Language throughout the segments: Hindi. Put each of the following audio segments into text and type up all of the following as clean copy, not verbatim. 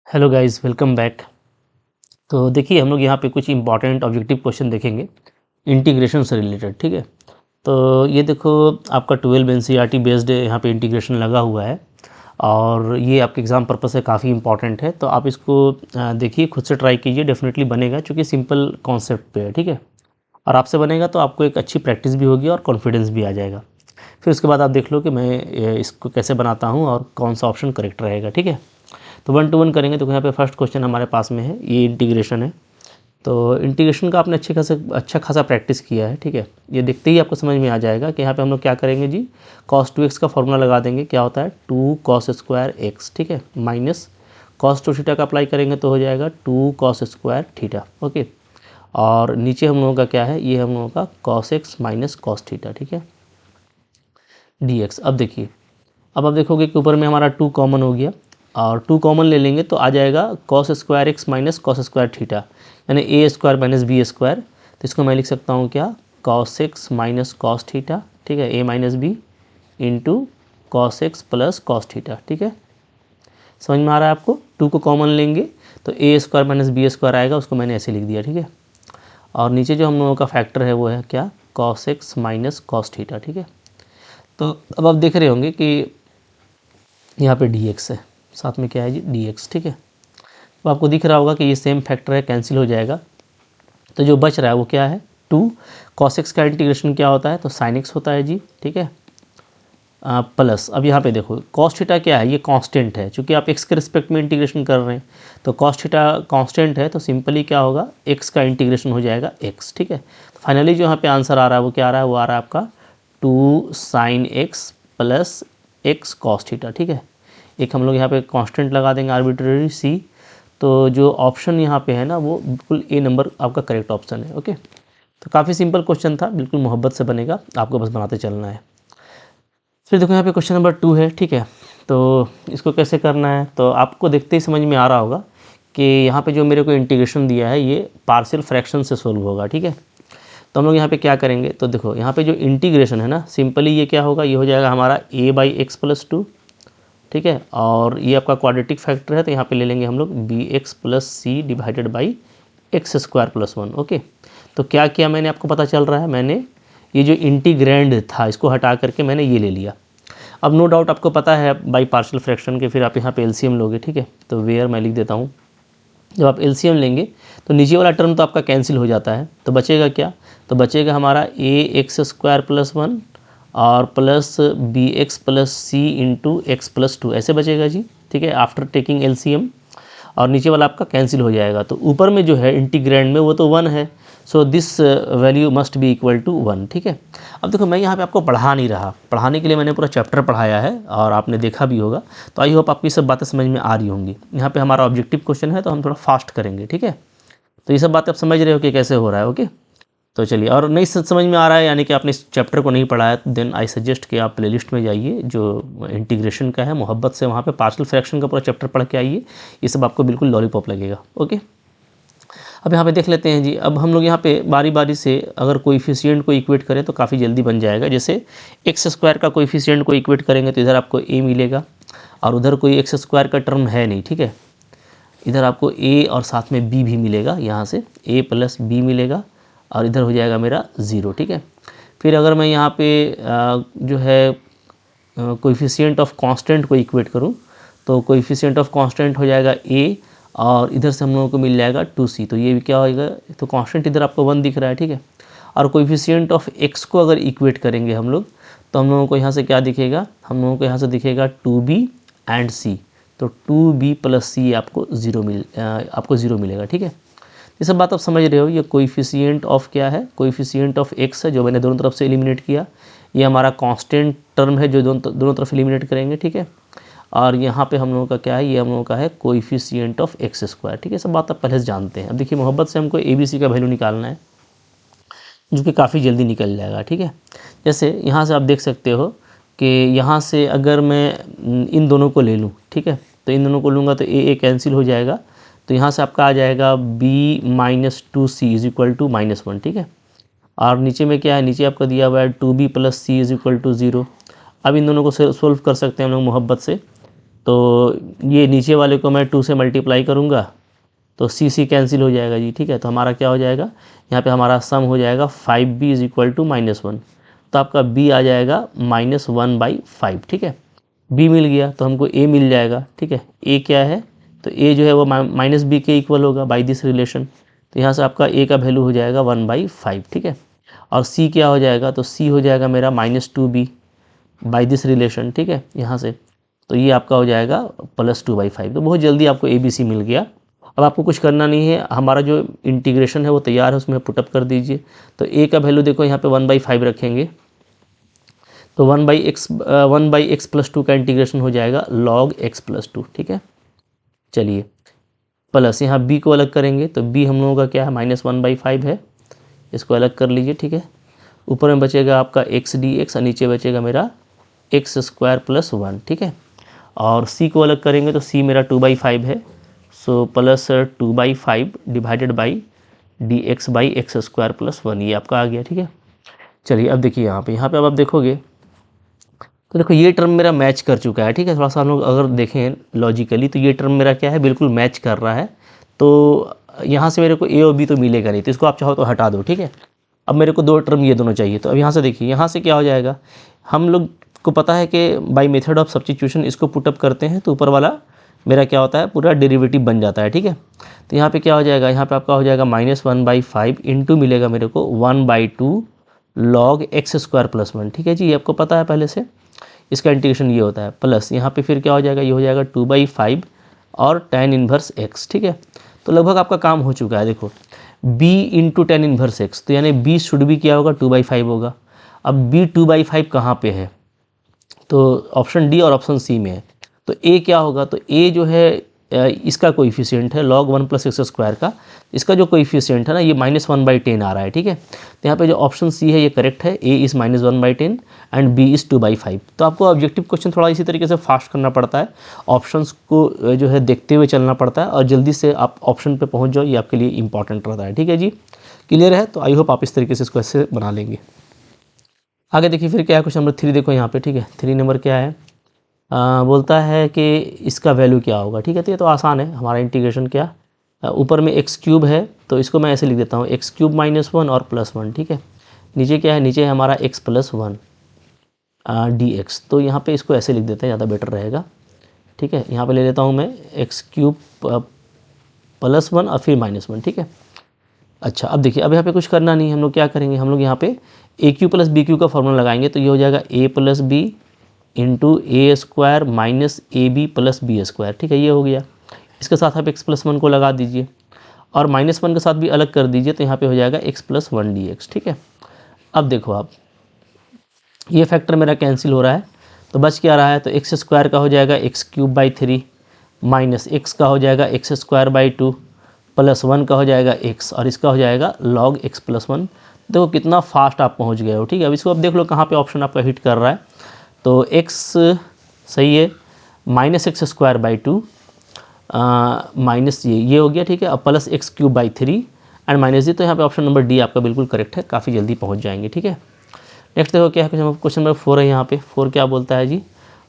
Hello guys, welcome back. तो देखिए, हम लोग यहाँ पे कुछ इंपॉर्टेंट ऑब्जेक्टिव क्वेश्चन देखेंगे इंटीग्रेशन से रिलेटेड। ठीक है, तो ये देखो, आपका 12 एनसीईआरटी बेस्ड यहाँ पे इंटीग्रेशन लगा हुआ है और ये आपके एग्ज़ाम पर्पस से काफ़ी इंपॉर्टेंट है। तो आप इसको देखिए, खुद से ट्राई कीजिए, डेफिनेटली बनेगा, क्योंकि सिंपल कॉन्सेप्ट पे है। ठीक है, और आपसे बनेगा तो आपको एक अच्छी प्रैक्टिस भी होगी और कॉन्फिडेंस भी आ जाएगा। फिर उसके बाद आप देख लो कि मैं इसको कैसे बनाता हूँ और कौन सा ऑप्शन करेक्ट रहेगा। ठीक है, तो 1 to 1 करेंगे। तो यहाँ पे फर्स्ट क्वेश्चन हमारे पास में है, ये इंटीग्रेशन है। तो इंटीग्रेशन का आपने अच्छा खासा प्रैक्टिस किया है। ठीक है, ये देखते ही आपको समझ में आ जाएगा कि यहाँ पे हम लोग क्या करेंगे जी, cos 2x का फॉर्मूला लगा देंगे। क्या होता है, 2 cos स्क्वायर एक्स। ठीक है, माइनस cos 2 थीटा का अप्लाई करेंगे तो हो जाएगा 2 cos स्क्वायर थीटा। ओके, और नीचे हम लोगों का क्या है, ये हम लोगों का cos x minus cos theta. ठीक है, dx। अब देखिए, अब आप देखोगे कि ऊपर में हमारा 2 कॉमन हो गया और 2 कॉमन ले लेंगे तो आ जाएगा cos square x minus cos square theta, यानी a square minus b square. तो इसको मैं लिख सकता हूँ क्या, cos x minus cos theta. ठीक है, a minus b into cos x plus cos theta. ठीक है, समझ में आ रहा है आपको। 2 को कॉमन लेंगे तो ए स्क्वायर माइनस बी स्क्वायर आएगा, उसको मैंने ऐसे लिख दिया। ठीक है, और नीचे जो हम लोगों का फैक्टर है वो है क्या, cos x minus cos theta. ठीक है, तो अब आप देख रहे होंगे कि यहाँ पे dx है, साथ में क्या है जी, dx। ठीक है, तो आपको दिख रहा होगा कि ये सेम फैक्टर है, कैंसिल हो जाएगा। तो जो बच रहा है वो क्या है, 2 cos x का इंटीग्रेशन क्या होता है, तो sin x होता है जी। ठीक है, प्लस अब यहाँ पे देखो cos थीटा क्या है, ये कांस्टेंट है, क्योंकि आप x के रिस्पेक्ट में इंटीग्रेशन कर रहे हैं। तो cos थीटा कांस्टेंट है, तो सिंपली क्या होगा, x का इंटीग्रेशन हो जाएगा x। ठीक है, तो फाइनली जो यहाँ पे आंसर आ रहा है वो क्या आ रहा है, वो आ रहा है आपका 2 sin x plus x cos theta. ठीक है, एक हम लोग यहाँ पे कांस्टेंट लगा देंगे आर्बिट्रेरी c। तो जो ऑप्शन यहाँ पे है ना, वो बिल्कुल ए नंबर आपका करेक्ट ऑप्शन है। ओके, तो काफ़ी सिंपल क्वेश्चन था, बिल्कुल मोहब्बत से बनेगा, आपको बस बनाते चलना है। फिर देखो यहाँ पे क्वेश्चन नंबर 2 है। ठीक है, तो इसको कैसे करना है, तो आपको देखते ही समझ में आ रहा होगा कि यहाँ पे जो मेरे को इंटीग्रेशन दिया है ये पार्शियल फ्रैक्शन से सोल्व होगा। ठीक है, तो हम लोग यहाँ पे क्या करेंगे, तो देखो यहाँ पे जो इंटीग्रेशन है ना, सिंपली ये क्या होगा, ये हो जाएगा हमारा a बाई एक्स प्लस 2। ठीक है, और ये आपका क्वाड्रेटिक फैक्टर है, तो यहाँ पे ले लेंगे हम लोग b x plus c divided by x square plus 1। Okay, तो क्या किया मैंने, आपको पता चल रहा है, मैंने ये जो इंटीग्रैंड था इसको हटा करके मैंने ये ले लिया। अब नो डाउट आपको पता है बाई पार्शियल फ्रैक्शन के, फिर आप यहाँ पे एलसीएम लोगे। ठीक है, तो वेयर मैं लिख देता हूँ, जब आप एलसीएम लेंगे तो नीचे वाला टर्म तो आपका कैंसिल हो जाता है, तो बचेगा क्या, तो बचेगा हमारा ए एक्स स्क्वायर प्लस 1 और प्लस बी एक्स प्लस सी इंटू एक्स प्लस 2, ऐसे बचेगा जी। ठीक है, आफ्टर टेकिंग एलसीएम, और नीचे वाला आपका कैंसिल हो जाएगा। तो ऊपर में जो है इंटीग्रैंड में वो तो 1 है, so this value must be equal to 1। ठीक है, अब देखो मैं यहाँ पे आपको पढ़ा नहीं रहा, पढ़ाने के लिए मैंने पूरा चैप्टर पढ़ाया है और आपने देखा भी होगा। तो आई होप आपकी सब बातें समझ में आ रही होंगी। यहाँ पे हमारा ऑब्जेक्टिव क्वेश्चन है, तो हम थोड़ा फास्ट करेंगे। ठीक है, तो ये सब बातें आप समझ रहे हो कि कैसे हो रहा है। ओके, तो चलिए, और नहीं समझ में आ रहा है यानी कि आपने इस चैप्टर को नहीं पढ़ा है, देन आई सजेस्ट कि आप प्लेलिस्ट में जाइए जो इंटीग्रेशन का है, मोहब्बत से वहाँ पे पार्शियल फ्रैक्शन का पूरा चैप्टर पढ़ के आइए, ये सब आपको बिल्कुल लॉलीपॉप लगेगा। ओके, अब यहाँ पे देख लेते हैं जी। अब हम लोग यहाँ पे बारी बारी से अगर कोएफिशिएंट को इक्वेट करें तो काफ़ी जल्दी बन जाएगा। जैसे एक्स स्क्वायर का कोएफिशिएंट को इक्वेट करेंगे तो इधर आपको ए मिलेगा और उधर कोई एक्स स्क्वायर का टर्म है नहीं। ठीक है, इधर आपको ए और साथ में बी भी मिलेगा, यहाँ से ए प्लस बी मिलेगा और इधर हो जाएगा मेरा 0। ठीक है, फिर अगर मैं यहाँ पे जो है कोएफिशिएंट ऑफ कांस्टेंट को इक्वेट करूँ तो कोएफिशिएंट ऑफ कांस्टेंट हो जाएगा ए और इधर से हम लोगों को मिल जाएगा 2c। तो ये भी क्या होएगा, तो कांस्टेंट इधर आपको 1 दिख रहा है। ठीक है, और कोएफिशिएंट ऑफ x को अगर इक्वेट करेंगे हम लोग तो हम लोगों को यहाँ से क्या दिखेगा, हम लोगों को यहाँ से दिखेगा 2b एंड c। तो 2b प्लस c आपको 0 मिलेगा। ठीक है, ये सब बात आप समझ रहे हो। ये कोएफिशिएंट ऑफ क्या है, कोएफिशिएंट ऑफ x है जो मैंने दोनों तरफ से एलिमिनेट किया। ये हमारा कांस्टेंट टर्म है जो दोनों तरफ एलिमिनेट करेंगे। ठीक है, और यहाँ पे हम लोगों का क्या है, ये हम लोगों का है कोएफिशिएंट ऑफ एक्स स्क्वायर। ठीक है, सब बात आप पहले से जानते हैं। अब देखिए, मोहब्बत से हमको ए बी सी का वैल्यू निकालना है जो कि काफ़ी जल्दी निकल जाएगा। ठीक है, जैसे यहाँ से आप देख सकते हो कि यहाँ से अगर मैं इन दोनों को ले लूँ, ठीक है, तो इन दोनों को लूँगा तो ए कैंसिल हो जाएगा। तो यहाँ से आपका आ जाएगा b minus 2c is equal to -1। ठीक है, और नीचे में क्या है, नीचे आपका दिया हुआ है 2b plus c is equal to 0। अब इन दोनों को सोल्व कर सकते हैं हम लोग मोहब्बत से। तो ये नीचे वाले को मैं 2 से मल्टीप्लाई करूँगा तो सी कैंसिल हो जाएगा जी, ठीक है। तो हमारा क्या हो जाएगा, यहाँ पे हमारा सम हो जाएगा 5b इज इक्वल टू -1, तो आपका b आ जाएगा -1/5, ठीक है। b मिल गया तो हमको a मिल जाएगा, ठीक है। a क्या है, तो a जो है वो -b के इक्वल होगा बाई दिस रिलेशन, तो यहाँ से आपका a का वैल्यू हो जाएगा 1/5, ठीक है। और c क्या हो जाएगा, तो c हो जाएगा मेरा -2b बाई दिस रिलेशन, ठीक है, यहाँ से। तो ये आपका हो जाएगा +2/5। तो बहुत जल्दी आपको ABC मिल गया। अब आपको कुछ करना नहीं है, हमारा जो इंटीग्रेशन है वो तैयार है, उसमें पुटअप कर दीजिए। तो a का वैल्यू देखो यहाँ पे 1/5 रखेंगे, तो 1/x + 2 का इंटीग्रेशन हो जाएगा log x + 2, ठीक है। चलिए, प्लस यहाँ b को अलग करेंगे तो b हम लोगों का क्या है, -1/5 है, इसको अलग कर लीजिए, ठीक है। ऊपर में बचेगा आपका x dx और नीचे बचेगा मेरा x² + 1, ठीक है। और c को अलग करेंगे तो c मेरा 2/5 है, so plus 2/5 divided by dx/x² + 1, ये आपका आ गया, ठीक है। चलिए अब देखिए यहाँ पे अब आप देखोगे तो देखो ये टर्म मेरा मैच कर चुका है, ठीक है। थोड़ा सा हम लोग अगर देखें लॉजिकली तो ये टर्म मेरा क्या है, बिल्कुल मैच कर रहा है। तो यहाँ से मेरे को a और b तो मिलेगा नहीं, तो इसको आप चाहो तो हटा दो, ठीक है। अब मेरे को 2 टर्म ये दोनों चाहिए, तो अब यहाँ से देखिए, यहाँ से क्या हो जाएगा, हम लोग को पता है कि बाय मेथड ऑफ सब्स्टिट्यूशन इसको पुटअप करते हैं तो ऊपर वाला मेरा क्या होता है, पूरा डेरिवेटिव बन जाता है, ठीक है। तो यहाँ पे क्या हो जाएगा, यहाँ पे आपका हो जाएगा -1/5 इंटू मिलेगा मेरे को 1/2 log x² + 1, ठीक है जी, ये आपको पता है पहले से। इसका इंटीग्रेशन ये होता है, प्लस यहाँ पे फिर क्या हो जाएगा, ये हो जाएगा 2/5 और tan इनवर्स x, ठीक है। तो लगभग आपका काम हो चुका है। देखो b into tan inverse x, तो यानी b शुड भी क्या होगा, 2/5 होगा। अब b 2/5 कहाँ पे है, तो ऑप्शन डी और ऑप्शन सी में है। तो a क्या होगा, तो a जो है इसका कोएफिशिएंट है log 1 + x² का, इसका जो कोएफिशिएंट है ना, ये -1/10 आ रहा है, ठीक है। तो यहाँ पे जो ऑप्शन सी है ये करेक्ट है, a is -1/10 and b is 2/5। तो आपको ऑब्जेक्टिव क्वेश्चन थोड़ा इसी तरीके से फास्ट करना पड़ता है, ऑप्शंस को जो है देखते हुए चलना पड़ता है, और जल्दी से आप ऑप्शन पे पहुँच जाओ, ये आपके लिए इंपॉर्टेंट रहता है, ठीक है जी। क्लियर है, तो आई होप आप इस तरीके से इसको ऐसे बना लेंगे। आगे देखिए फिर क्या है, क्वेश्चन नंबर 3 देखो यहाँ पे, ठीक है। 3 नंबर क्या है, बोलता है कि इसका वैल्यू क्या होगा, ठीक है। तो ये तो आसान है, हमारा इंटीग्रेशन क्या, ऊपर में x³ है तो इसको मैं ऐसे लिख देता हूँ, x³ - 1 और +1, ठीक है। नीचे क्या है, नीचे है हमारा x + 1 dx, तो यहाँ पे इसको ऐसे लिख देते हैं, ज़्यादा बेटर रहेगा, ठीक है। यहाँ पे ले लेता हूँ मैं x³ +1 और फिर -1, ठीक है। अच्छा अब देखिए, अब यहाँ पे कुछ करना नहीं है, हम लोग क्या करेंगे, हम लोग यहाँ पे AQ + BQ का फॉर्मूला लगाएंगे, तो ये हो जाएगा a + b into a² - AB + b², ठीक है, ये हो गया। इसके साथ आप x + 1 को लगा दीजिए और -1 के साथ भी अलग कर दीजिए, तो यहाँ पे हो जाएगा x + 1 dx, ठीक है। अब देखो आप, ये फैक्टर मेरा कैंसिल हो रहा है, तो बच क्या रहा है, तो x² का हो जाएगा x³/3 माइनस x का हो जाएगा x²/2 + 1 का हो जाएगा x, और इसका हो जाएगा log x + 1। देखो कितना फास्ट आप पहुँच गए हो, ठीक है। अब इसको अब देख लो कहाँ पे ऑप्शन आपका हिट कर रहा है, तो x सही है, -x²/2 माइनस ये हो गया, ठीक है। अब प्लस x³/3 एंड माइनस तो यहाँ पे ऑप्शन नंबर डी आपका बिल्कुल करेक्ट है, काफ़ी जल्दी पहुँच जाएंगे, ठीक है। नेक्स्ट देखो क्या है, क्वेश्चन नंबर 4 है। यहाँ पे 4 क्या बोलता है जी,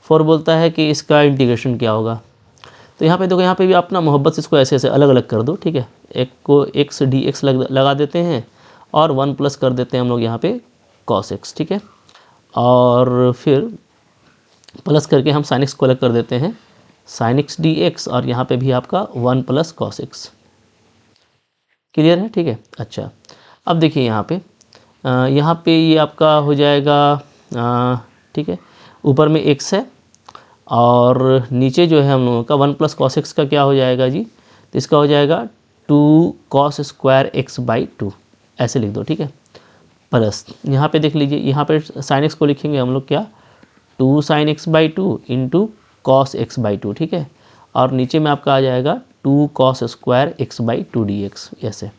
4 बोलता है कि इसका इंटीग्रेशन क्या होगा। तो यहाँ पे देखो, यहाँ पे भी आप ना मोहब्बत से इसको ऐसे ऐसे अलग अलग कर दो, ठीक है। एक को x dx लगा देते हैं और 1 प्लस कर देते हैं हम लोग यहाँ पे cos x, ठीक है। और फिर प्लस करके हम sin x को अलग कर देते हैं sin x dx, और यहाँ पे भी आपका 1 + cos x। क्लियर है, ठीक है। अच्छा अब देखिए यहाँ पे ये आपका हो जाएगा, ठीक है, ऊपर में x है और नीचे जो है हम लोगों का 1 + cos x का क्या हो जाएगा जी, तो इसका हो जाएगा 2 cos² x/2, ऐसे लिख दो, ठीक है। प्लस यहाँ पे देख लीजिए, यहाँ पे sin x को लिखेंगे हम लोग क्या, 2 sin x/2 into cos x/2, ठीक है। और नीचे में आपका आ जाएगा 2 cos² x/2 dx, ऐसे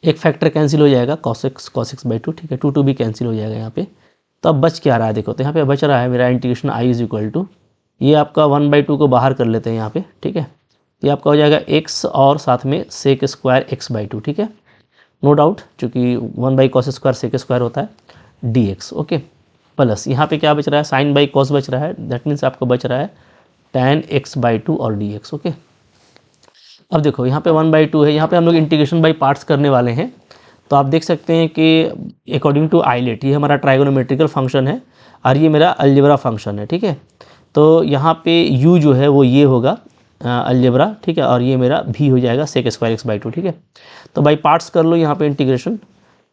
एक फैक्टर कैंसिल हो जाएगा cos x/2, ठीक है। 2 भी कैंसिल हो जाएगा यहाँ पे। तो अब बच क्या रहा है, देखो तो यहाँ पे बच रहा है मेरा integration i is equal to, ये आपका 1/2 को बाहर कर लेते हैं यहाँ पे, ठीक है। ये आपका हो जाएगा x और साथ में sec² x/2, ठीक है, नो डाउट, चूँकि 1/cos² sec² होता है dx, ओके। प्लस यहाँ पे क्या बच रहा है, sin/cos बच रहा है, दैट मीन्स आपको बच रहा है tan x/2 और dx। ओके, अब देखो यहाँ पे 1/2 है, यहाँ पे हम लोग इंटीग्रेशन बाई पार्ट्स करने वाले हैं। तो आप देख सकते हैं कि अकॉर्डिंग टू आइलेट ये हमारा ट्राइगोनोमेट्रिकल फंक्शन है और ये मेरा अलजेब्रा फंक्शन है, ठीक है। तो यहाँ पे u जो है वो ये होगा अलजेब्रा, ठीक है, और ये मेरा v हो जाएगा sec² x/2, ठीक है। तो बाई पार्ट्स कर लो यहाँ पे इंटीग्रेशन,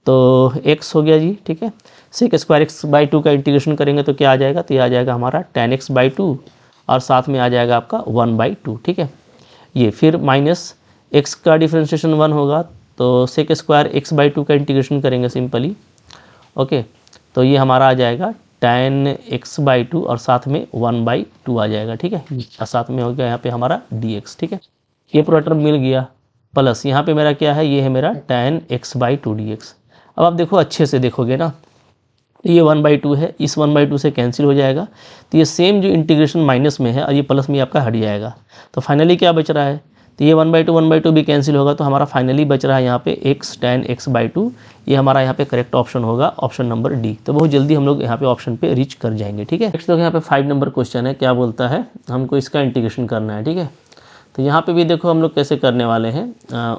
तो x हो गया जी, ठीक है। sec² x/2 का इंटीग्रेशन करेंगे तो क्या आ जाएगा, तो ये आ जाएगा हमारा tan x/2 और साथ में आ जाएगा आपका 1/2, ठीक है। ये फिर माइनस x का डिफ्रेंशिएशन 1 होगा, तो sec² x/2 का इंटीग्रेशन करेंगे सिंपली। ओके, तो ये हमारा आ जाएगा tan x/2 और साथ में 1/2 आ जाएगा, ठीक है। और साथ में हो गया यहाँ पे हमारा dx, ठीक है। ये पूरा टर्म मिल गया, प्लस यहाँ पे मेरा क्या है, ये है मेरा tan x/2 dx। अब आप देखो अच्छे से देखोगे ना, ये 1/2 है, इस 1/2 से कैंसिल हो जाएगा, तो ये सेम जो इंटीग्रेशन माइनस में है और ये प्लस में आपका हट जाएगा। तो फाइनली क्या बच रहा है, तो ये 1/2 भी कैंसिल होगा, तो हमारा फाइनली बच रहा है यहाँ पे x tan x/2। ये हमारा यहाँ पे करेक्ट ऑप्शन होगा, ऑप्शन नंबर डी। तो बहुत जल्दी हम लोग यहाँ पे ऑप्शन पे रीच कर जाएंगे, ठीक है। नेक्स्ट देखो यहाँ पे 5 नंबर क्वेश्चन है, क्या बोलता है, हमको इसका इंटीग्रेशन करना है, ठीक है। तो यहाँ पे भी देखो हम लोग कैसे करने वाले हैं,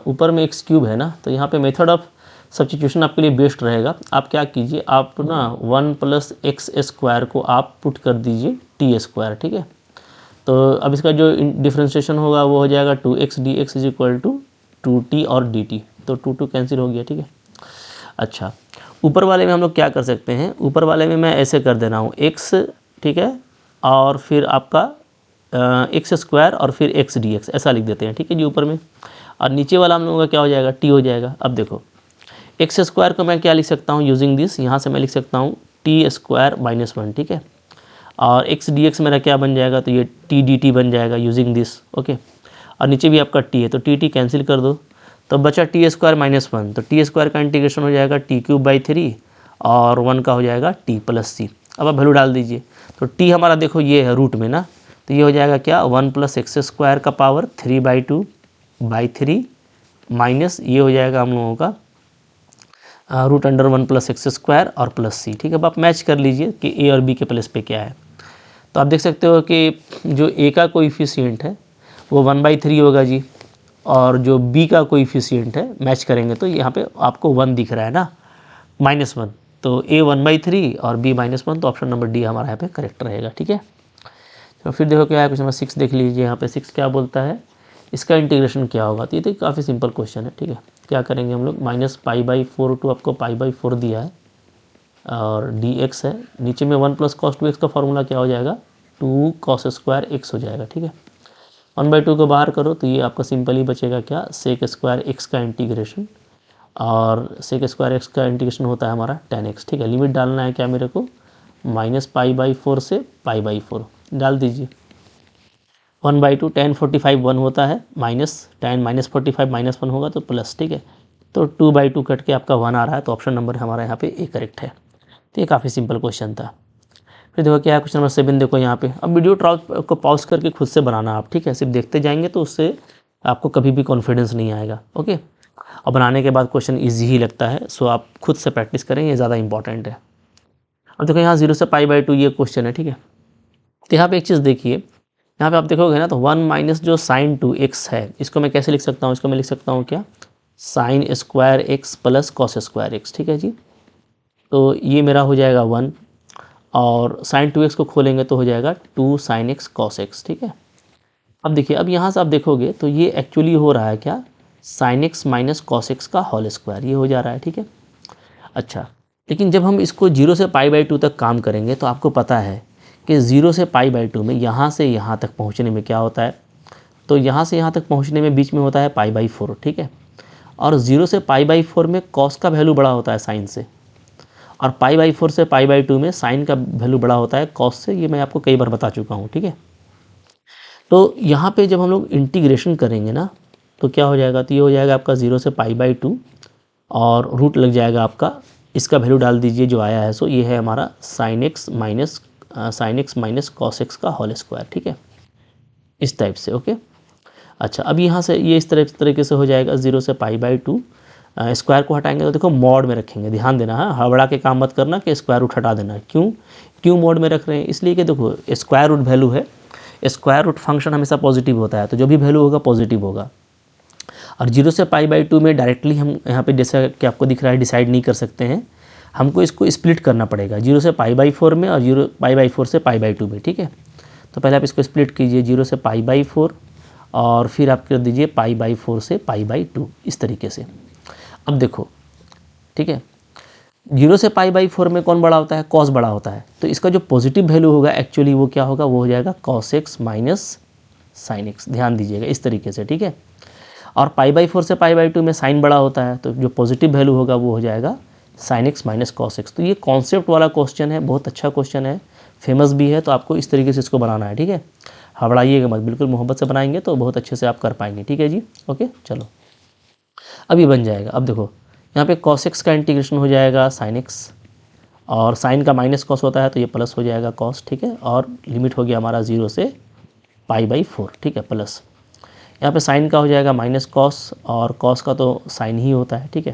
ऊपर में x³ है ना, तो यहाँ पे मेथड ऑफ सब्स्टिट्यूशन आपके लिए बेस्ट रहेगा। आप क्या कीजिए, आप ना 1 + x² को आप पुट कर दीजिए t², ठीक है। तो अब इसका जो डिफ्रेंशिएशन होगा वो हो जाएगा 2x dx = 2t और dt, तो 2 कैंसिल हो गया, ठीक है। अच्छा, ऊपर वाले में हम लोग क्या कर सकते हैं, ऊपर वाले में मैं ऐसे कर दे रहा हूँ x, ठीक है, और फिर आपका x² और फिर x dx ऐसा लिख देते हैं, ठीक है जी ऊपर में। और नीचे वाला हम लोगों का क्या हो जाएगा, t हो जाएगा। अब देखो x² को मैं क्या लिख सकता हूँ, यूजिंग दिस, यहाँ से मैं लिख सकता हूँ t² - 1, ठीक है। और x dx मेरा क्या बन जाएगा, तो ये t dt बन जाएगा यूजिंग दिस। ओके, और नीचे भी आपका t है, तो t कैंसिल कर दो, तो बचा t² - 1, तो t² का इंटीग्रेशन हो जाएगा t³/3 और 1 का हो जाएगा t + c। अब आप वैल्यू डाल दीजिए, तो t हमारा देखो ये है रूट में ना, तो ये हो जाएगा क्या, 1 + x² का पावर 3/2/3 माइनस ये हो जाएगा हम लोगों का √1 + x² और प्लस c, ठीक है। अब आप मैच कर लीजिए कि a और b के प्लेस पे क्या है। तो आप देख सकते हो कि जो a का कोएफिशिएंट है वो 1/3 होगा जी, और जो b का कोएफिशिएंट है मैच करेंगे तो यहाँ पे आपको 1 दिख रहा है ना, -1, तो a 1/3 और b -1, तो ऑप्शन नंबर डी हमारा यहाँ पे करेक्ट रहेगा, ठीक है। तो फिर देखो क्या है, क्वेश्चन नंबर 6 देख लीजिए। यहाँ पे 6 क्या बोलता है, इसका इंटीग्रेशन क्या होगा, तो ये तो काफ़ी सिंपल क्वेश्चन है, ठीक है। क्या करेंगे हम लोग, -π/4 टू आपको π/4 दिया है और dx है, नीचे में 1 + cos 2x का फॉर्मूला क्या हो जाएगा, 2 cos² x हो जाएगा, ठीक है। 1/2 को बाहर करो तो ये आपका सिंपली बचेगा क्या, sec² x का इंटीग्रेशन, और sec² x का इंटीग्रेशन होता है हमारा tan x, ठीक है। लिमिट डालना है क्या मेरे को, -π/4 से π/4 डाल दीजिए। 1/2 tan 45 1 होता है, माइनस tan -45 -1 होगा तो प्लस, ठीक है। तो 2/2 कट के आपका 1 आ रहा है, तो ऑप्शन नंबर हमारा यहाँ पे ए करेक्ट है। तो ये काफ़ी सिंपल क्वेश्चन था। फिर देखो क्या है, क्वेश्चन नंबर 7 देखो यहाँ पे। अब वीडियो ट्रायल को पॉज करके खुद से बनाना आप, ठीक है। सिर्फ देखते जाएंगे तो उससे आपको कभी भी कॉन्फिडेंस नहीं आएगा, ओके। और बनाने के बाद क्वेश्चन ईजी ही लगता है, सो आप खुद से प्रैक्टिस करें, ये ज़्यादा इंपॉर्टेंट है। अब देखो यहाँ 0 से π/2 ये क्वेश्चन है, ठीक है। तो यहाँ पे एक चीज़ देखिए, यहाँ पे आप देखोगे ना, तो 1 माइनस जो sin 2x है, इसको मैं कैसे लिख सकता हूँ, इसको मैं लिख सकता हूँ क्या, sin² x + cos² x, ठीक है जी। तो ये मेरा हो जाएगा 1, और sin 2x को खोलेंगे तो हो जाएगा 2 sin x cos x, ठीक है। अब देखिए, अब यहाँ से आप देखोगे तो ये एक्चुअली हो रहा है क्या, sin x - cos x का होल स्क्वायर, ये हो जा रहा है, ठीक है। अच्छा, लेकिन जब हम इसको 0 से π/2 तक काम करेंगे तो आपको पता है कि 0 से π/2 में यहाँ से यहाँ तक पहुँचने में क्या होता है, तो यहाँ से यहाँ तक पहुँचने में बीच में होता है π/4, ठीक है। और 0 से π/4 में cos का वैल्यू बड़ा होता है साइन से, और π/4 से π/2 में साइन का वैल्यू बड़ा होता है cos से, ये मैं आपको कई बार बता चुका हूँ, ठीक है। तो यहाँ पे जब हम लोग इंटीग्रेशन करेंगे ना, तो क्या हो जाएगा, तो ये हो जाएगा आपका 0 से π/2 और रूट लग जाएगा आपका, इसका वैल्यू डाल दीजिए जो आया है, सो ये है हमारा sin x - cos x का होल स्क्वायर, ठीक है, इस टाइप से, ओके। अच्छा, अब यहाँ से ये इस तरीके से हो जाएगा, 0 से π/2 स्क्वायर को हटाएंगे तो देखो मॉड में रखेंगे, ध्यान देना है, हड़बड़ा के काम मत करना कि स्क्वायर रूट हटा देना। क्यों मोड में रख रहे हैं, इसलिए कि देखो स्क्वायर रूट वैल्यू है, स्क्वायर रूट फंक्शन हमेशा पॉजिटिव होता है, तो जो भी वैल्यू होगा पॉजिटिव होगा। और 0 से π/2 में डायरेक्टली हम यहाँ पे जैसा कि आपको दिख रहा है डिसाइड नहीं कर सकते हैं, हमको इसको स्प्लिट करना पड़ेगा 0 से π/4 में और π/4 से π/2 में, ठीक है। तो पहले आप इसको स्प्लिट कीजिए 0 से π/4 और फिर आप कर दीजिए π/4 से π/2 इस तरीके से। अब देखो, ठीक है, 0 से π/4 में कौन बड़ा होता है? कॉस बड़ा होता है, तो इसका जो पॉजिटिव वैल्यू होगा एक्चुअली वो क्या होगा? वो हो जाएगा cos x minus sine x. ध्यान दीजिएगा इस तरीके से, ठीक है। और π/4 से π/2 में साइन बड़ा होता है, तो जो पॉजिटिव वैल्यू होगा वो हो जाएगा sine x minus cos x. तो ये कॉन्सेप्ट वाला क्वेश्चन है, बहुत अच्छा क्वेश्चन है, फेमस भी है, तो आपको इस तरीके से इसको बनाना है, ठीक है। घबराइएगा मत, बिल्कुल मोहब्बत से बनाएंगे तो बहुत अच्छे से आप कर पाएंगे, ठीक है जी। ओके, चलो अब ये बन जाएगा। अब देखो यहाँ पे cos x का इंटीग्रेशन हो जाएगा sin x, और साइन का माइनस कॉस होता है तो ये प्लस हो जाएगा cos, ठीक है। और लिमिट हो गया हमारा 0 से π/4, ठीक है, प्लस। यहाँ पे साइन का हो जाएगा माइनस कॉस, और कॉस का तो साइन ही होता है, ठीक है।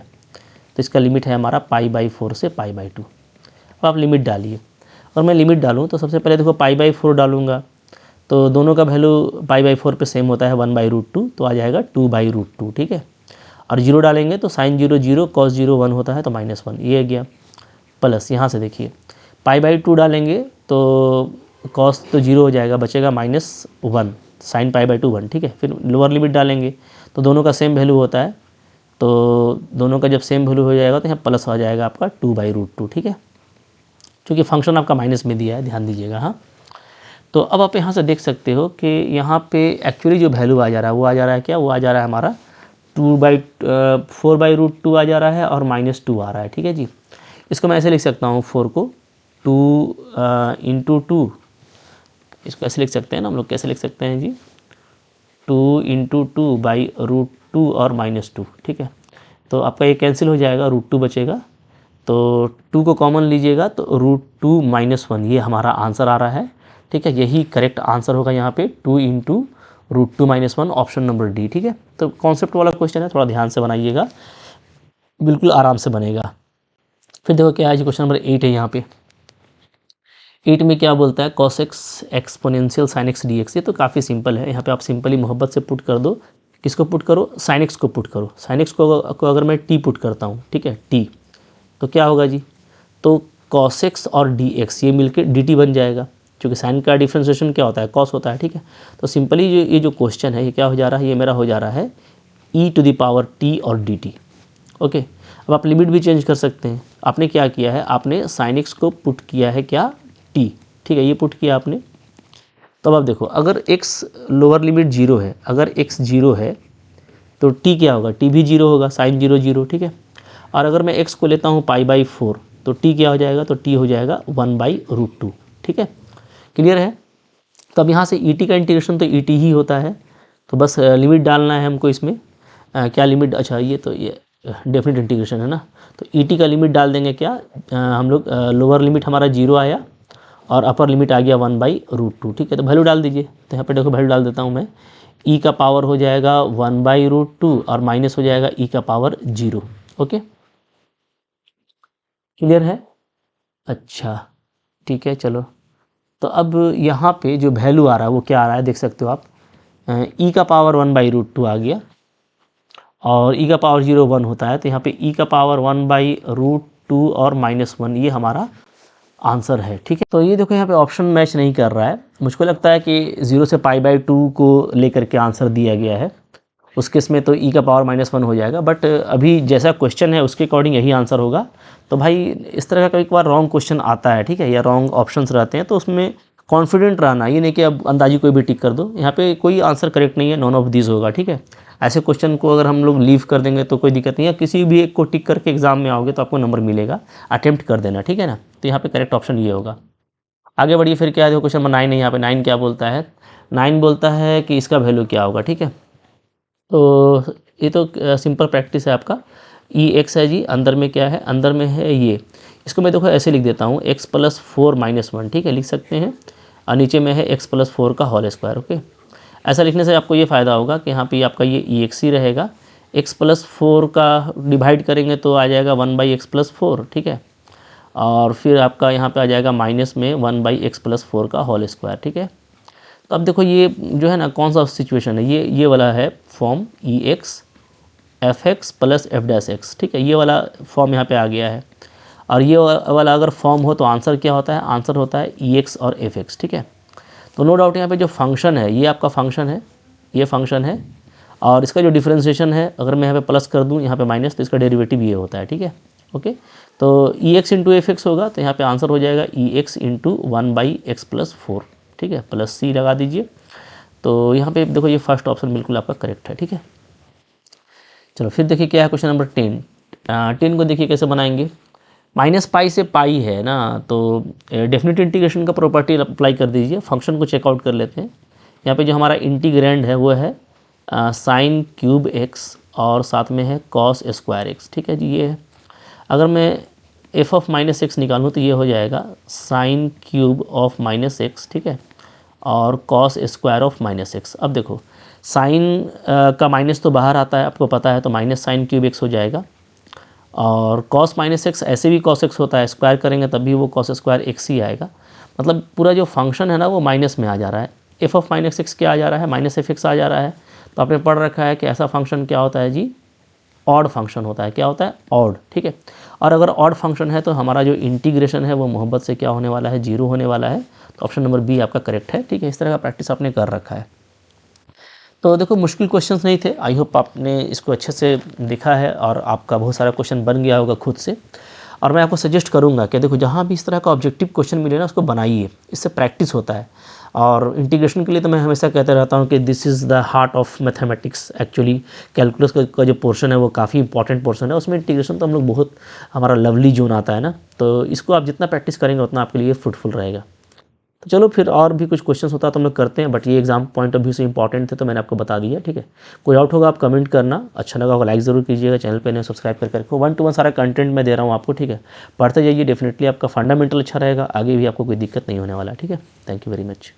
तो इसका लिमिट है हमारा π/4 से π/2। अब आप लिमिट डालिए, और मैं लिमिट डालूँ तो सबसे पहले देखो π/4 डालूँगा तो दोनों का वैल्यू π/4 पे सेम होता है 1/√2, तो आ जाएगा 2/√2, ठीक है। और 0 डालेंगे तो साइन 0 0, कॉस 0 1 होता है तो -1, ये आ गया। प्लस यहाँ से देखिए π/2 डालेंगे तो कॉस तो 0 हो जाएगा, बचेगा -1, साइन π/2 1, ठीक है। फिर लोअर लिमिट डालेंगे तो दोनों का सेम वैल्यू होता है, तो दोनों का जब सेम वैल्यू हो जाएगा तो यहाँ प्लस आ जाएगा आपका 2/√2, ठीक है। क्योंकि फंक्शन आपका माइनस में दिया है, ध्यान दीजिएगा। हाँ, तो अब आप यहाँ से देख सकते हो कि यहाँ पे एक्चुअली जो वैल्यू आ जा रहा है वो आ जा रहा है क्या? वो आ जा रहा है हमारा 4/√2 आ जा रहा है और -2 आ रहा है, ठीक है जी। इसको मैं ऐसे लिख सकता हूँ 4 को 2 × 2, इसको ऐसे लिख सकते हैं ना हम लोग, कैसे लिख सकते हैं जी? 2 × 2/√2 और -2, ठीक है। तो आपका ये कैंसिल हो जाएगा, √2 बचेगा, तो 2 को कॉमन लीजिएगा तो √2 - 1 ये हमारा आंसर आ रहा है, ठीक है। यही करेक्ट आंसर होगा यहाँ पे 2 × √2 - 1, ऑप्शन नंबर डी, ठीक है। तो कॉन्सेप्ट वाला क्वेश्चन है, थोड़ा ध्यान से बनाइएगा, बिल्कुल आराम से बनेगा। फिर देखो क्या है जी, क्वेश्चन नंबर 8 है यहाँ पे। 8 में क्या बोलता है? cos x exponential sin x dx। ये तो काफ़ी सिंपल है, यहाँ पे आप सिंपली मोहब्बत से पुट कर दो। किसको पुट करो? sin x को पुट करो। sin x को अगर मैं t पुट करता हूँ, ठीक है, t, तो क्या होगा जी? तो cos x और dx ये मिलके dt बन जाएगा, क्योंकि साइन का डिफ्रेंशिएशन क्या होता है? cos होता है, ठीक है। तो सिंपली ये जो क्वेश्चन है ये क्या हो जा रहा है? ये मेरा हो जा रहा है e⁻t और dt। ओके, अब आप लिमिट भी चेंज कर सकते हैं। आपने क्या किया है? आपने sin x को पुट किया है क्या? t, ठीक है, ये पुट किया आपने। तो अब आप देखो, अगर x लोअर लिमिट 0 है, अगर x 0 है तो t क्या होगा? t भी 0 होगा, sin 0 0, ठीक है। और अगर मैं x को लेता हूँ π/4 तो t क्या हो जाएगा? तो t हो जाएगा 1/√2, ठीक है। क्लियर है? तो अब यहाँ से et का इंटीग्रेशन तो et ही होता है, तो बस लिमिट डालना है हमको इसमें। क्या लिमिट? अच्छा, ये तो ये डेफिनेट इंटीग्रेशन है ना, तो et का लिमिट डाल देंगे क्या? हम लोग लोअर लिमिट हमारा 0 आया और अपर लिमिट आ गया 1/√2, ठीक है। तो वैल्यू डाल दीजिए, तो यहाँ पे देखो वैल्यू डाल देता हूँ मैं। e का पावर हो जाएगा 1/√2 और माइनस हो जाएगा e का पावर 0। ओके, क्लियर है? अच्छा, ठीक है, चलो। तो अब यहाँ पे जो वैल्यू आ रहा है वो क्या आ रहा है, देख सकते हो आप। e का पावर 1/√2 आ गया, और e का पावर 0 1 होता है, तो यहाँ पे e का पावर 1/√2 और -1 ये हमारा आंसर है, ठीक है। तो ये देखो यहाँ पे ऑप्शन मैच नहीं कर रहा है। मुझको लगता है कि 0 से π/2 को लेकर के आंसर दिया गया है, उस केस में तो e का पावर -1 हो जाएगा, बट अभी जैसा क्वेश्चन है उसके अकॉर्डिंग यही आंसर होगा। तो भाई इस तरह का कई बार रॉन्ग क्वेश्चन आता है, ठीक है, या रॉन्ग ऑप्शंस रहते हैं, तो उसमें कॉन्फिडेंट रहना, ये नहीं कि अब अंदाजी कोई भी टिक कर दो। यहाँ पे कोई आंसर करेक्ट नहीं है, नॉन ऑफ दिस होगा, ठीक है। ऐसे क्वेश्चन को अगर हम लोग लीव कर देंगे तो कोई दिक्कत नहीं है, किसी भी एक को टिक करके एग्जाम में आओगे तो आपको नंबर मिलेगा, अटेम्प्ट कर देना, ठीक है ना। तो यहाँ पे करेक्ट ऑप्शन ये होगा। आगे बढ़िए, फिर क्या है, क्वेश्चन नंबर 9 है। यहाँ पे 9 क्या बोलता है? 9 बोलता है कि इसका वैल्यू क्या होगा, ठीक है। तो ये तो सिंपल प्रैक्टिस है आपका। x है जी, अंदर में क्या है? अंदर में है ये, इसको मैं देखो ऐसे लिख देता हूँ x + 4 - 1, ठीक है, लिख सकते हैं। और नीचे में है x + 4 का होल स्क्वायर। ओके, ऐसा लिखने से आपको ये फ़ायदा होगा कि यहाँ पे आपका ये ex ही रहेगा। x + 4 का डिवाइड करेंगे तो आ जाएगा 1/x + 4, ठीक है। और फिर आपका यहाँ पे आ जाएगा माइनस में 1/x + 4 का होल स्क्वायर, ठीक है। तो अब देखो ये जो है ना कौन सा सिचुएशन है, ये वाला है form e x f x plus f dash x, ठीक है, ये वाला फॉर्म यहाँ पे आ गया है। और ये वाला अगर फॉर्म हो तो आंसर क्या होता है, आंसर होता है ई एक्स और एफ एक्स, ठीक है। तो नो डाउट यहाँ पे जो फंक्शन है ये आपका फंक्शन है, ये फंक्शन है, और इसका जो डिफ्रेंशिएशन है अगर मैं यहाँ पे प्लस कर दूँ यहाँ पे माइनस, तो इसका डेरिवेटिव ये होता है, ठीक है। ओके, तो ई एक्स इंटू एफ एक्स होगा, तो यहाँ पे आंसर हो जाएगा ई एक्स इंटू 1/x+4, ठीक है, प्लस सी लगा दीजिए। तो यहाँ पे देखो ये फर्स्ट ऑप्शन बिल्कुल आपका करेक्ट है, ठीक है। चलो फिर देखिए क्या है क्वेश्चन नंबर 10। 10 को देखिए कैसे बनाएंगे। -पाई से पाई है ना, तो डेफिनेट इंटीग्रेशन का प्रॉपर्टी अप्लाई कर दीजिए। फंक्शन को चेकआउट कर लेते हैं। यहाँ पे जो हमारा इंटीग्रैंड है वो है साइन क्यूब एक्स और साथ में है कॉस स्क्वायर एक्स, ठीक है जी, ये है। अगर मैं एफ ऑफ -x निकालूँ तो ये हो जाएगा साइन क्यूब ऑफ -x, ठीक है, और कॉस स्क्वायर ऑफ -x। अब देखो साइन का माइनस तो बाहर आता है आपको पता है, तो माइनस साइन क्यूब एक्स हो जाएगा, और कॉस -x ऐसे भी कॉस एक्स होता है, स्क्वायर करेंगे तब भी वो कॉस स्क्वायर एक्स ही आएगा। मतलब पूरा जो फंक्शन है ना वो माइनस में आ जा रहा है। एफ ऑफ -x क्या आ जा रहा है, -f(x) आ जा रहा है। तो आपने पढ़ रखा है कि ऐसा फंक्शन क्या होता है जी, ऑड फंक्शन होता है। क्या होता है, ऑड, ठीक है। और अगर ऑड फंक्शन है तो हमारा जो इंटीग्रेशन है वो मोहब्बत से क्या होने वाला है, 0 होने वाला है। तो ऑप्शन नंबर बी आपका करेक्ट है, ठीक है। इस तरह का प्रैक्टिस आपने कर रखा है। तो देखो मुश्किल क्वेश्चंस नहीं थे, आई होप आपने इसको अच्छे से देखा है और आपका बहुत सारा क्वेश्चन बन गया होगा खुद से। और मैं आपको सजेस्ट करूंगा कि देखो जहाँ भी इस तरह का ऑब्जेक्टिव क्वेश्चन मिले ना उसको बनाइए, इससे प्रैक्टिस होता है। और इंटीग्रेशन के लिए तो मैं हमेशा कहते रहता हूँ कि this is the heart of mathematics. Actually calculus का जो पोर्शन है वो काफ़ी इंपॉर्टेंट पोर्शन है, उसमें इंटीग्रेशन तो हम लोग बहुत हमारा लवली जोन आता है ना, तो इसको आप जितना प्रैक्टिस करेंगे उतना आपके लिए फ्रूटफुल रहेगा। तो चलो फिर और भी कुछ क्वेश्चंस होता है तो हम लोग करते हैं, बट ये एग्जाम पॉइंट ऑफ व्यू से इंपॉर्टेंट थे तो मैंने आपको बता दिया, ठीक है। कोई डाउट होगा आप कमेंट करना, अच्छा लगा होगा लाइक ज़रूर कीजिएगा, चैनल पे नए सब्सक्राइब करके रखो। 1 to 1 सारा कंटेंट मैं दे रहा हूँ आपको, ठीक है। पढ़ते जाइए, डेफिनेटली आपका फंडामेंटल अच्छा रहेगा, आगे भी आपको कोई दिक्कत नहीं होने वाला, ठीक है। Thank you very much.